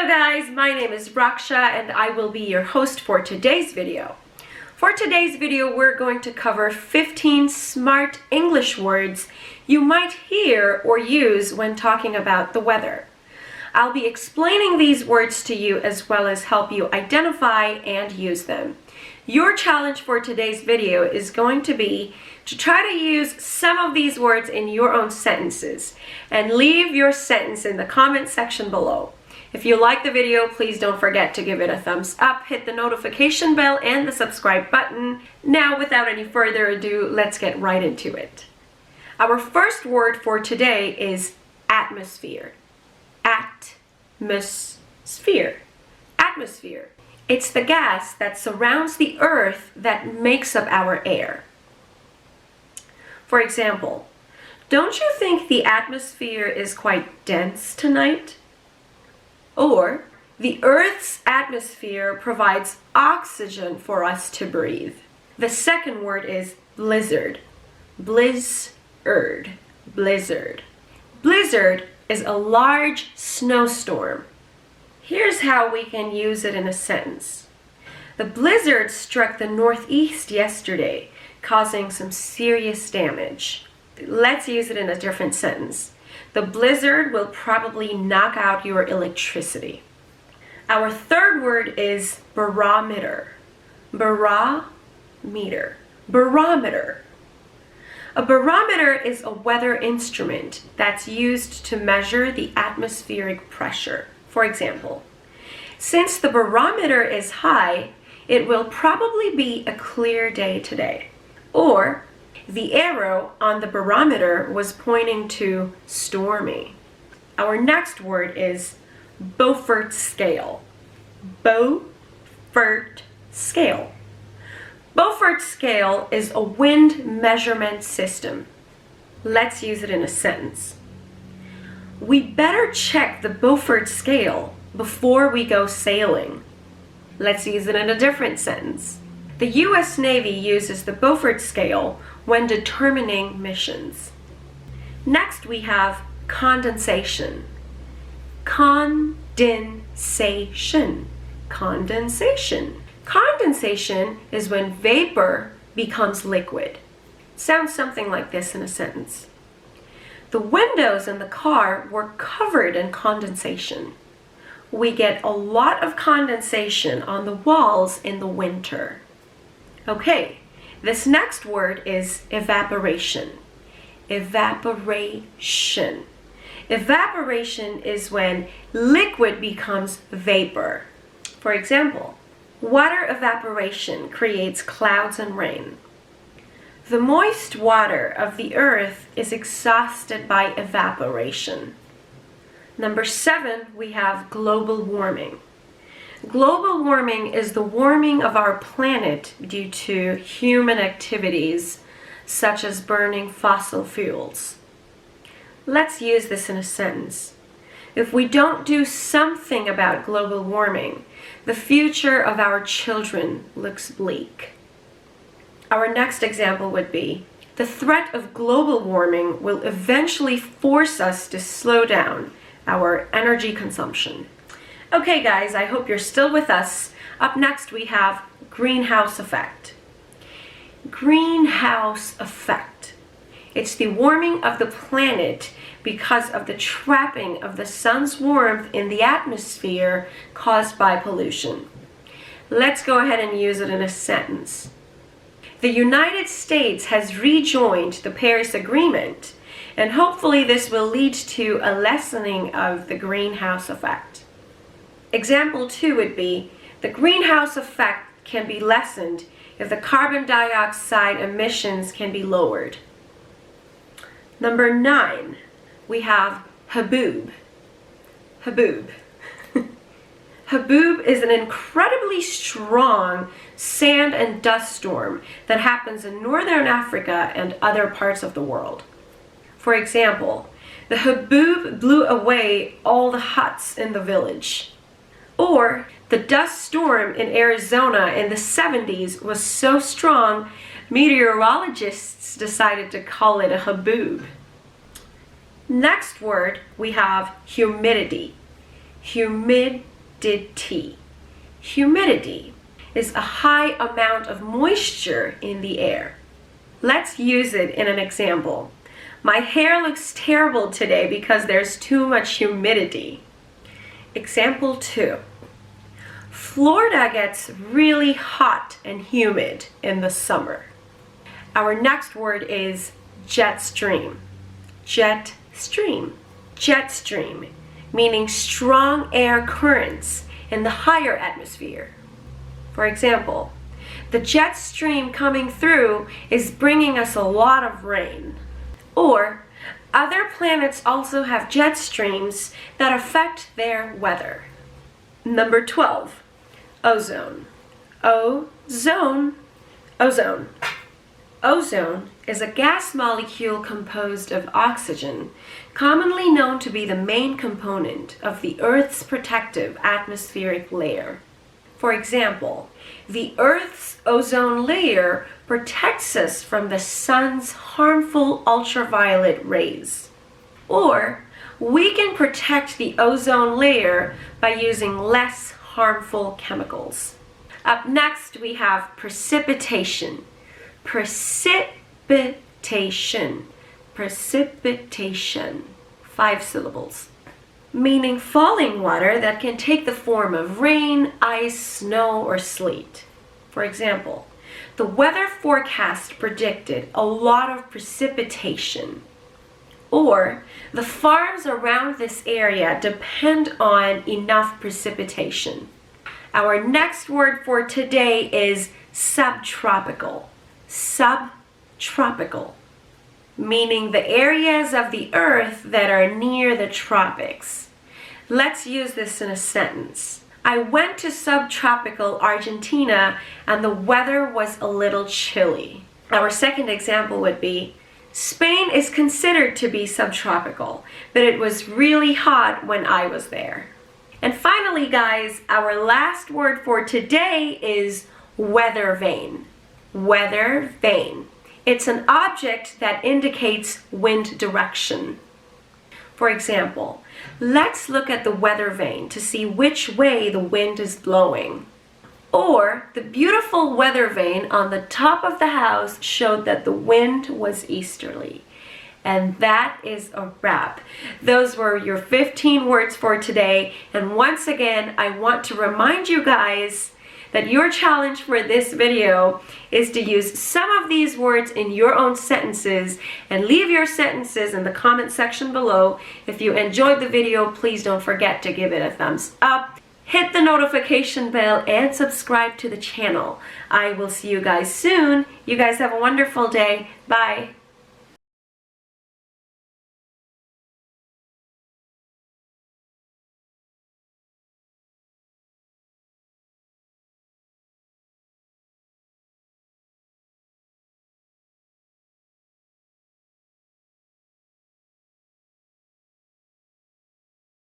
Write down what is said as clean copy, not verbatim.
guys, my name is Raksha and I will be your host for today's video. For today's video, we're going to cover 15 smart English words you might hear or use when talking about the weather. I'll be explaining these words to you as well as help you identify and use them. Your challenge for today's video is going to be to try to use some of these words in your own sentences and leave your sentence in the comment section below. If you like the video, please don't forget to give it a thumbs up, hit the notification bell and the subscribe button. Now, without any further ado, let's get right into it. Our first word for today is atmosphere. Atmosphere. Atmosphere. It's the gas that surrounds the earth that makes up our air. For example, don't you think the atmosphere is quite dense tonight? Or, the Earth's atmosphere provides oxygen for us to breathe. The second word is blizzard. Blizzard. Blizzard. Blizzard is a large snowstorm. Here's how we can use it in a sentence. The blizzard struck the Northeast yesterday, causing some serious damage. Let's use it in a different sentence. The blizzard will probably knock out your electricity. Our third word is barometer. Barometer. Barometer. A barometer is a weather instrument that's used to measure the atmospheric pressure. For example, since the barometer is high, it will probably be a clear day today. Or, the arrow on the barometer was pointing to stormy. Our next word is Beaufort Scale. Beaufort Scale. Beaufort Scale is a wind measurement system. Let's use it in a sentence. We better check the Beaufort Scale before we go sailing. Let's use it in a different sentence. The U.S. Navy uses the Beaufort Scale when determining missions. Next we have condensation. Condensation. Condensation. Condensation is when vapor becomes liquid. Sounds something like this in a sentence. The windows in the car were covered in condensation. We get a lot of condensation on the walls in the winter. Okay, this next word is evaporation. Evaporation. Evaporation is when liquid becomes vapor. For example, water evaporation creates clouds and rain. The moist water of the earth is exhausted by evaporation. Number 7, we have global warming. Global warming is the warming of our planet due to human activities such as burning fossil fuels. Let's use this in a sentence. If we don't do something about global warming, the future of our children looks bleak. Our next example would be, the threat of global warming will eventually force us to slow down our energy consumption. Okay guys, I hope you're still with us. Up next we have greenhouse effect. Greenhouse effect. It's the warming of the planet because of the trapping of the sun's warmth in the atmosphere caused by pollution. Let's go ahead and use it in a sentence. The United States has rejoined the Paris Agreement, and hopefully this will lead to a lessening of the greenhouse effect. Example 2 would be, the greenhouse effect can be lessened if the carbon dioxide emissions can be lowered. Number 9, we have Haboob. Haboob. Haboob is an incredibly strong sand and dust storm that happens in northern Africa and other parts of the world. For example, the Haboob blew away all the huts in the village. Or, the dust storm in Arizona in the 70s was so strong, meteorologists decided to call it a haboob. Next word, we have humidity. Humidity. Humidity is a high amount of moisture in the air. Let's use it in an example. My hair looks terrible today because there's too much humidity. Example 2. Florida gets really hot and humid in the summer. Our next word is jet stream. Jet stream. Jet stream, meaning strong air currents in the higher atmosphere. For example, the jet stream coming through is bringing us a lot of rain. Or, other planets also have jet streams that affect their weather. Number 12, ozone. Ozone. Ozone. Ozone is a gas molecule composed of oxygen, commonly known to be the main component of the Earth's protective atmospheric layer. For example, the Earth's ozone layer protects us from the sun's harmful ultraviolet rays. Or, we can protect the ozone layer by using less harmful chemicals. Up next, we have precipitation. Precipitation. Precipitation. 5 syllables. Meaning falling water that can take the form of rain, ice, snow, or sleet. For example, the weather forecast predicted a lot of precipitation. Or, the farms around this area depend on enough precipitation. Our next word for today is subtropical. Subtropical, meaning the areas of the earth that are near the tropics. Let's use this in a sentence. I went to subtropical Argentina and the weather was a little chilly. Our second example would be, Spain is considered to be subtropical, but it was really hot when I was there. And finally, guys, our last word for today is weathervane. Weathervane. It's an object that indicates wind direction. For example, let's look at the weathervane to see which way the wind is blowing. Or, the beautiful weathervane on the top of the house showed that the wind was easterly. And that is a wrap. Those were your 15 words for today. And once again, I want to remind you guys that your challenge for this video is to use some of these words in your own sentences and leave your sentences in the comment section below. If you enjoyed the video, please don't forget to give it a thumbs up. Hit the notification bell and subscribe to the channel. I will see you guys soon. You guys have a wonderful day. Bye.